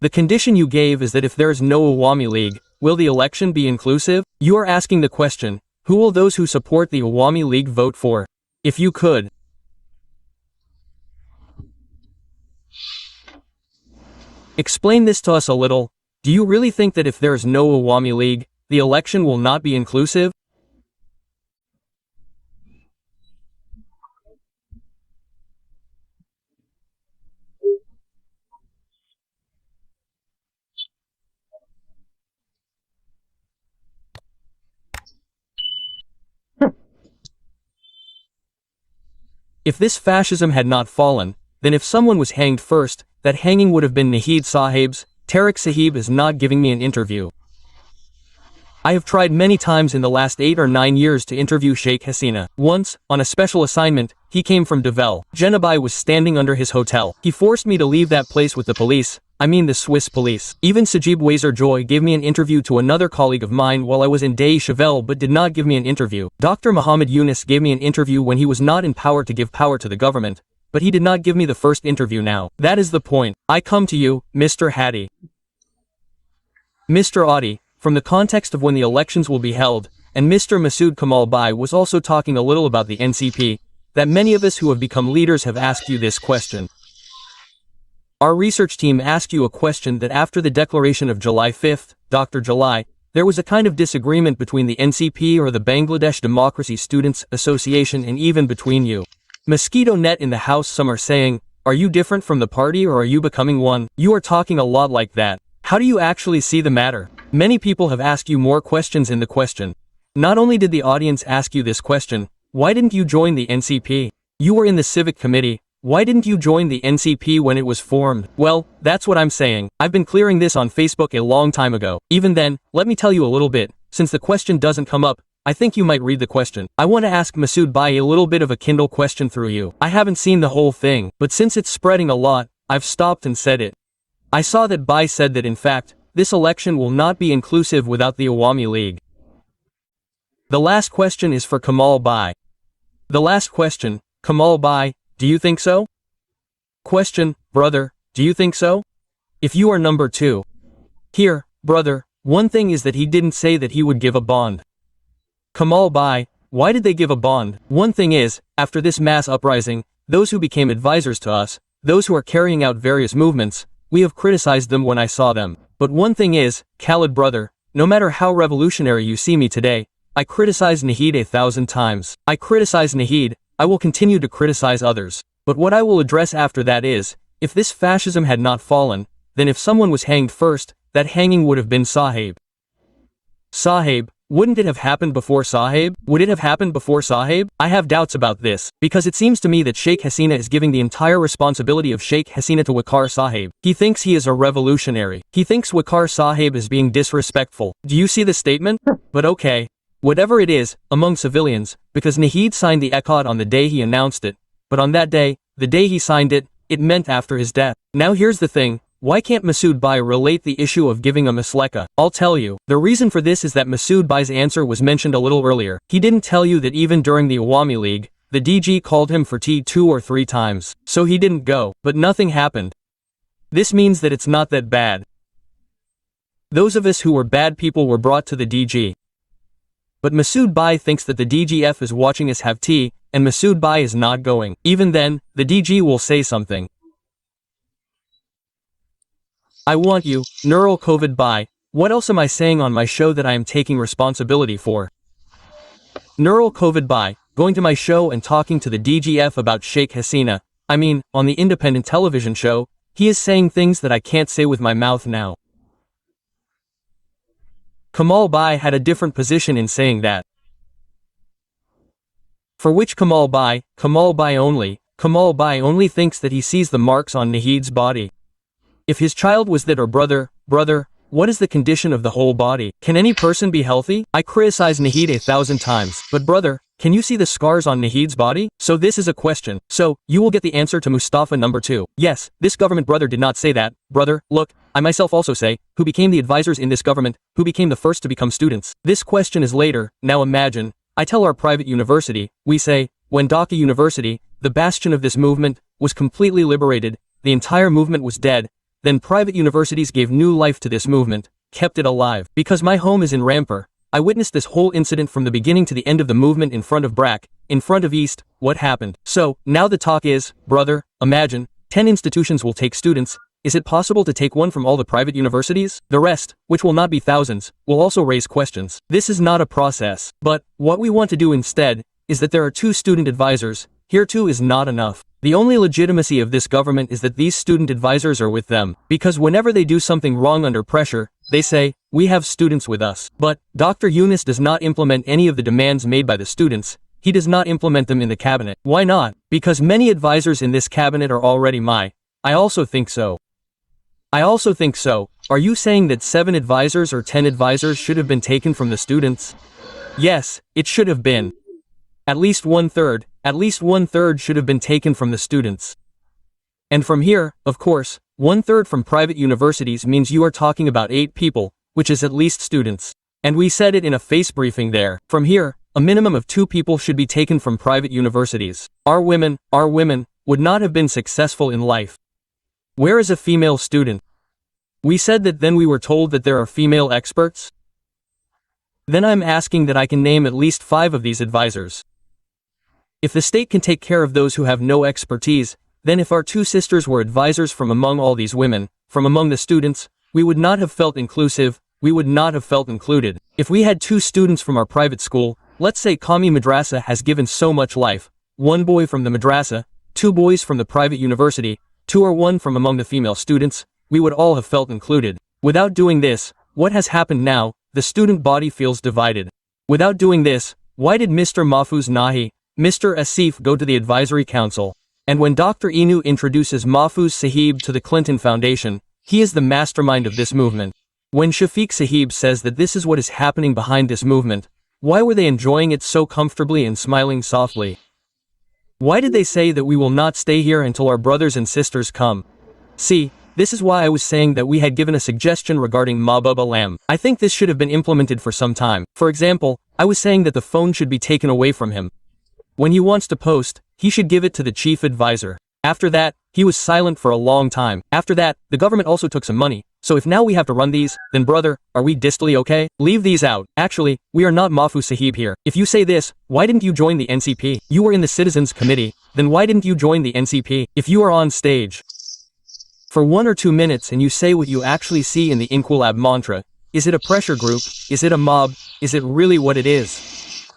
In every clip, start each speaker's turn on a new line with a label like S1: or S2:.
S1: The condition you gave is that if there is no Awami League, will the election be inclusive? You are asking the question, who will those who support the Awami League vote for? If you could explain this to us a little, do you really think that if there is no Awami League, the election will not be inclusive? If this fascism had not fallen, then if someone was hanged first, that hanging would have been Naheed Sahib's. Tariq Sahib is not giving me an interview. I have tried many times in the last 8 or 9 years to interview Sheikh Hasina. Once, on a special assignment, he came from Devel. Jenabai was standing under his hotel. He forced me to leave that place with the police. I mean the Swiss police. Even Sajib Wazer Joy gave me an interview to another colleague of mine while I was in Dei Chevel but did not give me an interview. Dr. Muhammad Yunus gave me an interview when he was not in power to give power to the government, but he did not give me the first interview now. That is the point. I come to you, Mr. Hadi. Mr. Audi, from the context of when the elections will be held, and Mr. Masood Kamal Bai was also talking a little about the NCP, that many of us who have become leaders have asked you this question. Our research team asked you a question that after the declaration of July 5th, Dr. July, there was a kind of disagreement between the NCP or the Bangladesh Democracy Students Association and even between you. Mosquito net in the house, some are saying, are you different from the party or are you becoming one? You are talking a lot like that. How do you actually see the matter? Many people have asked you more questions in the question. Not only did the audience ask you this question, why didn't you join the NCP? You were in the civic committee. Why didn't you join the NCP when it was formed? Well, that's what I'm saying. I've been clearing this on Facebook a long time ago. Even then, let me tell you a little bit. Since the question doesn't come up, I think you might read the question. I want to ask Masood Bai a little bit of a Kindle question through you. I haven't seen the whole thing, but since it's spreading a lot, I've stopped and said it. I saw that Bai said that in fact, this election will not be inclusive without the Awami League. The last question is for Kamal Bai. The last question, Kamal Bai, do you think so? Question, brother, do you think so? If you are number 2. Here, brother, one thing is that he didn't say that he would give a bond. Kamal Bai, why did they give a bond? One thing is, after this mass uprising, those who became advisors to us, those who are carrying out various movements, we have criticized them when I saw them. But one thing is, Khalid brother, no matter how revolutionary you see me today, I criticize Naheed 1,000 times. I criticize Naheed, I will continue to criticize others. But what I will address after that is, if this fascism had not fallen, then if someone was hanged first, that hanging would have been Sahib. Sahib, wouldn't it have happened before Sahib? Would it have happened before Sahib? I have doubts about this, because it seems to me that Sheikh Hasina is giving the entire responsibility of Sheikh Hasina to Waqar Sahib. He thinks he is a revolutionary. He thinks Waqar Sahib is being disrespectful. Do you see the statement? But okay. Whatever it is, among civilians, because Naheed signed the Aqad on the day he announced it, but on that day, the day he signed it, it meant after his death. Now here's the thing. Why can't Masood Bai relate the issue of giving a masleka? I'll tell you. The reason for this is that Masood Bai's answer was mentioned a little earlier. He didn't tell you that even during the Awami League, the DG called him for tea 2 or 3 times. So he didn't go, but nothing happened. This means that it's not that bad. Those of us who were bad people were brought to the DG. But Masood Bai thinks that the DGF is watching us have tea, and Masood Bai is not going. Even then, the DG will say something. I want you, Nurul Covid Bai, what else am I saying on my show that I am taking responsibility for? Nurul Covid Bai, going to my show and talking to the DGF about Sheikh Hasina, I mean, on the independent television show, he is saying things that I can't say with my mouth now. Kamal Bai had a different position in saying that. For which Kamal Bai only thinks that he sees the marks on Naheed's body. If his child was that or brother, what is the condition of the whole body? Can any person be healthy? I criticize Naheed 1,000 times, but brother, can you see the scars on Naheed's body? So this is a question. So, you will get the answer to Mustafa number 2. Yes, this government brother did not say that. Brother, look, I myself also say, who became the advisors in this government, who became the first to become students. This question is later. Now imagine, I tell our private university, we say, when Dhaka University, the bastion of this movement, was completely liberated, the entire movement was dead, then private universities gave new life to this movement, kept it alive. Because my home is in Rampur, I witnessed this whole incident from the beginning to the end of the movement in front of BRAC, in front of East, what happened. So, now the talk is, brother, imagine, 10 institutions will take students. Is it possible to take one from all the private universities? The rest, which will not be thousands, will also raise questions. This is not a process. But, what we want to do instead, is that there are 2 student advisors. Here too is not enough. The only legitimacy of this government is that these student advisors are with them. Because whenever they do something wrong under pressure, they say, we have students with us. But, Dr. Yunus does not implement any of the demands made by the students. He does not implement them in the cabinet. Why not? Because many advisors in this cabinet are already I also think so. Are you saying that 7 advisors or 10 advisors should have been taken from the students? Yes, it should have been. At least one third should have been taken from the students. And from here, of course, 1/3 from private universities means you are talking about 8 people, which is at least students. And we said it in a face briefing there. From here, a minimum of 2 people should be taken from private universities. Our women, would not have been successful in life. Where is a female student? We said that, then we were told that there are female experts? Then I'm asking that I can name at least 5 of these advisors. If the state can take care of those who have no expertise, then if our 2 sisters were advisors from among all these women, from among the students, we would not have felt inclusive, we would not have felt included. If we had 2 students from our private school, let's say Qawmi Madrasa has given so much life, 1 boy from the madrasa, 2 boys from the private university, 2 or 1 from among the female students, we would all have felt included. Without doing this, what has happened now, the student body feels divided. Without doing this, why did Mr. Mahfuz Nahi, Mr. Asif go to the advisory council? And when Dr. Inu introduces Mahfuz Sahib to the Clinton Foundation, he is the mastermind of this movement. When Shafiq Sahib says that this is what is happening behind this movement, why were they enjoying it so comfortably and smiling softly? Why did they say that we will not stay here until our brothers and sisters come? See, this is why I was saying that we had given a suggestion regarding Mahbub Alam. I think this should have been implemented for some time. For example, I was saying that the phone should be taken away from him. When he wants to post, he should give it to the chief advisor. After that, he was silent for a long time. After that, the government also took some money. So if now we have to run these, then brother, are we distally okay? Leave these out. Actually, we are not Mahfuz Sahib here. If you say this, why didn't you join the NCP? You were in the Citizens Committee, then why didn't you join the NCP? If you are on stage for 1 or 2 minutes and you say what you actually see in the Inquilab mantra, is it a pressure group? Is it a mob? Is it really what it is?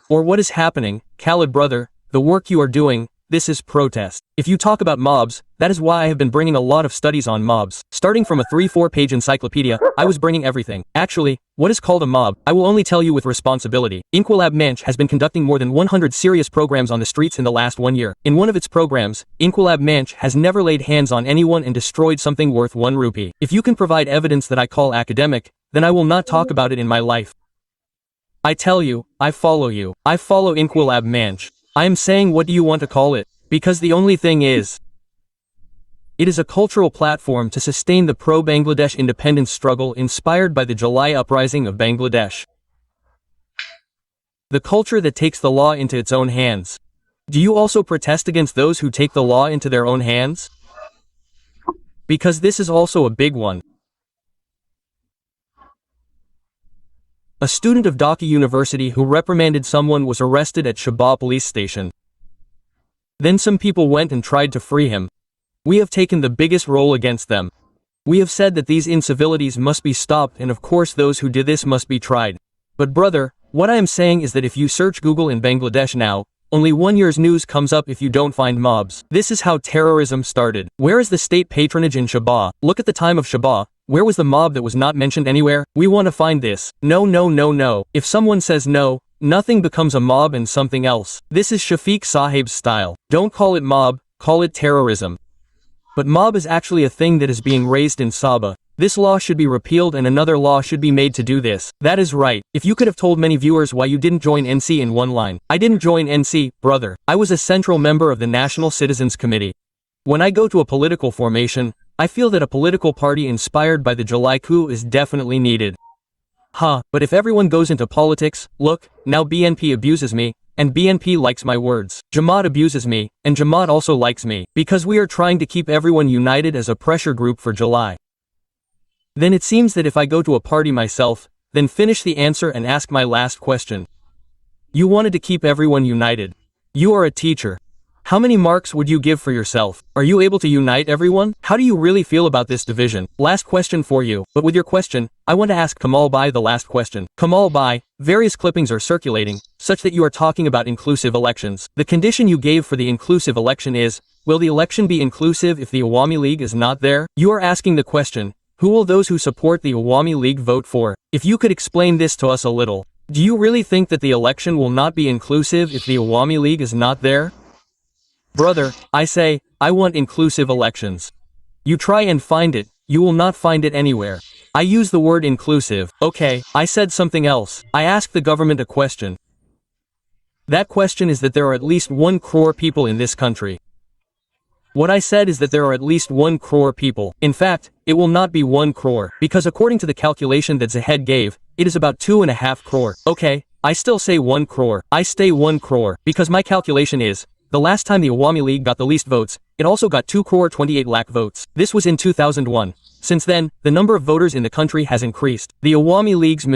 S1: Or what is happening? Khalid brother, the work you are doing, this is protest. If you talk about mobs, that is why I have been bringing a lot of studies on mobs. Starting from a 3-4 page encyclopedia, I was bringing everything. Actually, what is called a mob, I will only tell you with responsibility. Inquilab Manch has been conducting more than 100 serious programs on the streets in the last 1 year. In one of its programs, Inquilab Manch has never laid hands on anyone and destroyed something worth 1 rupee. If you can provide evidence that I call academic, then I will not talk about it in my life. I tell you, I follow you. I follow Inquilab Manch. I am saying, what do you want to call it? Because the only thing is, it is a cultural platform to sustain the pro-Bangladesh independence struggle inspired by the July uprising of Bangladesh. The culture that takes the law into its own hands. Do you also protest against those who take the law into their own hands? Because this is also a big one. A student of Dhaka University who reprimanded someone was arrested at Shabab police station. Then some people went and tried to free him. We have taken the biggest role against them. We have said that these incivilities must be stopped, and of course those who did this must be tried. But brother, what I am saying is that if you search Google in Bangladesh now, only 1 year's news comes up if you don't find mobs. This is how terrorism started. Where is the state patronage in Shabab? Look at the time of Shabab. Where was the mob that was not mentioned anywhere? We want to find this. No, no, no, no. If someone says no, nothing becomes a mob and something else. This is Shafiq Sahib's style. Don't call it mob, call it terrorism. But mob is actually a thing that is being raised in Sabah. This law should be repealed and another law should be made to do this. That is right. If you could have told many viewers why you didn't join NC in one line. I didn't join NC, brother. I was a central member of the National Citizens Committee. When I go to a political formation, I feel that a political party inspired by the July coup is definitely needed. But if everyone goes into politics, look, now BNP abuses me, and BNP likes my words. Jamaat abuses me, and Jamaat also likes me, because we are trying to keep everyone united as a pressure group for July. Then it seems that if I go to a party myself, then finish the answer and ask my last question. You wanted to keep everyone united. You are a teacher. How many marks would you give for yourself? Are you able to unite everyone? How do you really feel about this division? Last question for you, but with your question, I want to ask Kamal Bhai the last question. Kamal Bhai, various clippings are circulating, such that you are talking about inclusive elections. The condition you gave for the inclusive election is, will the election be inclusive if the Awami League is not there? You are asking the question, who will those who support the Awami League vote for? If you could explain this to us a little. Do you really think that the election will not be inclusive if the Awami League is not there? Brother, I say, I want inclusive elections. You try and find it, you will not find it anywhere. I use the word inclusive. Okay, I said something else. I asked the government a question. That question is that there are at least 1 crore people in this country. What I said is that there are at least 1 crore people. In fact, it will not be 1 crore, because according to the calculation that Zahed gave, it is about 2.5 crore. Okay, I still say 1 crore. I stay 1 crore, because my calculation is, the last time the Awami League got the least votes, it also got 2 crore 28 lakh votes. This was in 2001. Since then, the number of voters in the country has increased. The Awami League's